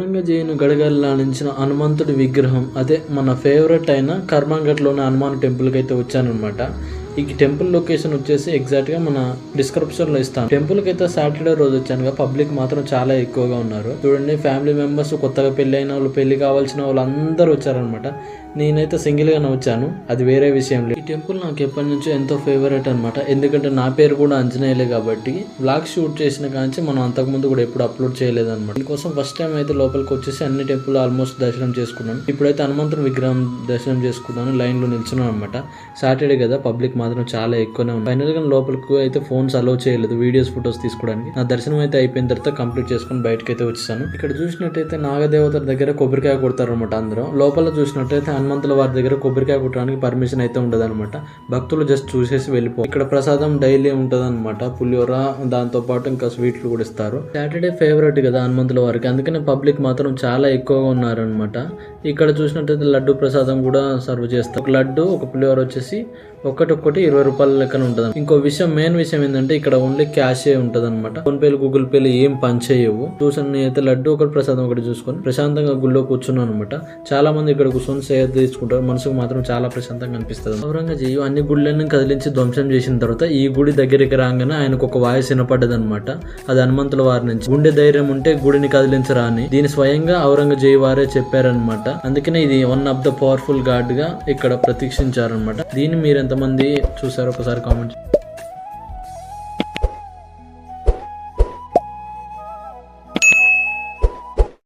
ఔరంగజేయును గడగడలాడించిన హనుమంతుడి విగ్రహం, అదే మన ఫేవరెట్ అయిన కర్మంఘట్లోని హనుమాన్ టెంపుల్కి అయితే వచ్చానమాట. ఈ టెంపుల్ లొకేషన్ వచ్చేసి ఎగ్జాక్ట్గా మన డిస్క్రిప్షన్లో ఇస్తాను. టెంపుల్కి అయితే సాటర్డే రోజు వచ్చాను. పబ్లిక్ మాత్రం చాలా ఎక్కువగా ఉన్నారు. చూడండి, ఫ్యామిలీ మెంబర్స్, కొత్తగా పెళ్లి అయిన వాళ్ళు, పెళ్లి కావాల్సిన వాళ్ళు అందరూ వచ్చారనమాట. నేనైతే సింగిల్గానే వచ్చాను, అది వేరే విషయం లేదు. ఈ టెంపుల్ నాకు ఎప్పటి నుంచో ఎంతో ఫేవరెట్ అనమాట. ఎందుకంటే నా పేరు కూడా ఆంజనేయులే కాబట్టి బ్లాగ్ షూట్ చేసిన కాంచి మనం అంతకుముందు కూడా ఎప్పుడు అప్లోడ్ చేయలేదన్నమాట. దీనికోసం ఫస్ట్ టైం అయితే లోపలికి వచ్చేసి అన్ని టెంపుల్ ఆల్మోస్ట్ దర్శనం చేసుకున్నాను. ఇప్పుడైతే హనుమంతుని విగ్రహం దర్శనం చేసుకున్నాను. లైన్లో నిల్చున్నాను అనమాట. సాటర్డే కదా, పబ్లిక్ మాత్రం చాలా ఎక్కువనే ఉంది. ఫైనల్ గా లోపలికి అయితే ఫోన్స్ అలౌ చేయలేదు, వీడియోస్ ఫొటోస్ తీసుకోవడానికి. నా దర్శనం అయితే అయిపోయిన తర్వాత కంప్లీట్ చేసుకుని బయటకి అయితే వచ్చేసాను. ఇక్కడ చూసినట్టయితే నాగదేవత దగ్గర కొబ్బరికాయ కొడతారు అనమాట అందరూ. లోపల చూసినట్టయితే హనుమంతుల వారి దగ్గర కొబ్బరికాయ కొట్టడానికి పర్మిషన్ అయితే ఉండదు అనమాట. భక్తులు జస్ట్ చూసేసి వెళ్ళిపో. ఇక్కడ ప్రసాదం డైలీ ఉంటది అనమాట. పులిహోర, దాంతో పాటు ఇంకా స్వీట్లు కూడా ఇస్తారు. సాటర్డే ఫేవరెట్ కదా హనుమంతుల వారికి, అందుకనే పబ్లిక్ మాత్రం చాలా ఎక్కువగా ఉన్నారనమాట. ఇక్కడ చూసినట్టయితే లడ్డు ప్రసాదం కూడా సర్వ్ చేస్తారు. ఒక లడ్డు, ఒక పులిహోర వచ్చేసి ఒక్కటి 20 రూపాయల లెక్కన ఉంటుంది. ఇంకో విషయం, మెయిన్ విషయం ఏంటంటే ఇక్కడ ఓన్లీ క్యాష్ ఉంటది అనమాట. ఫోన్ పేలు, గూగుల్ పేలు ఏం పని చేయవు. చూసాను అయితే లడ్డు ఒకటి, ప్రసాదం ఒకటి చూసుకొని ప్రశాంతంగా గుళ్ళో కూర్చున్నాను అనమాట. చాలా మంది ఇక్కడ కూర్చొని సేవ తీసుకుంటారు. మనసుకు మాత్రం చాలా ప్రశాంతంగా అనిపిస్తుంది. ఔరంగజేయు అన్ని గుళ్ళని కదిలించి ధ్వంసం చేసిన తర్వాత ఈ గుడి దగ్గరికి రాగానే ఆయనకు ఒక వాయిస్ వినపడ్డది అనమాట. అది హనుమంతుల వారి నుంచి, గుండె ధైర్యం ఉంటే గుడిని కదిలించరా అని. దీని స్వయంగా ఔరంగజేయు వారే చెప్పారనమాట. అందుకనే ఇది one of the powerful God గా ఇక్కడ ప్రతీక్షించారనమాట. దీన్ని మీరు ఎంతమంది చూసారో ఒకసారి కామెంట్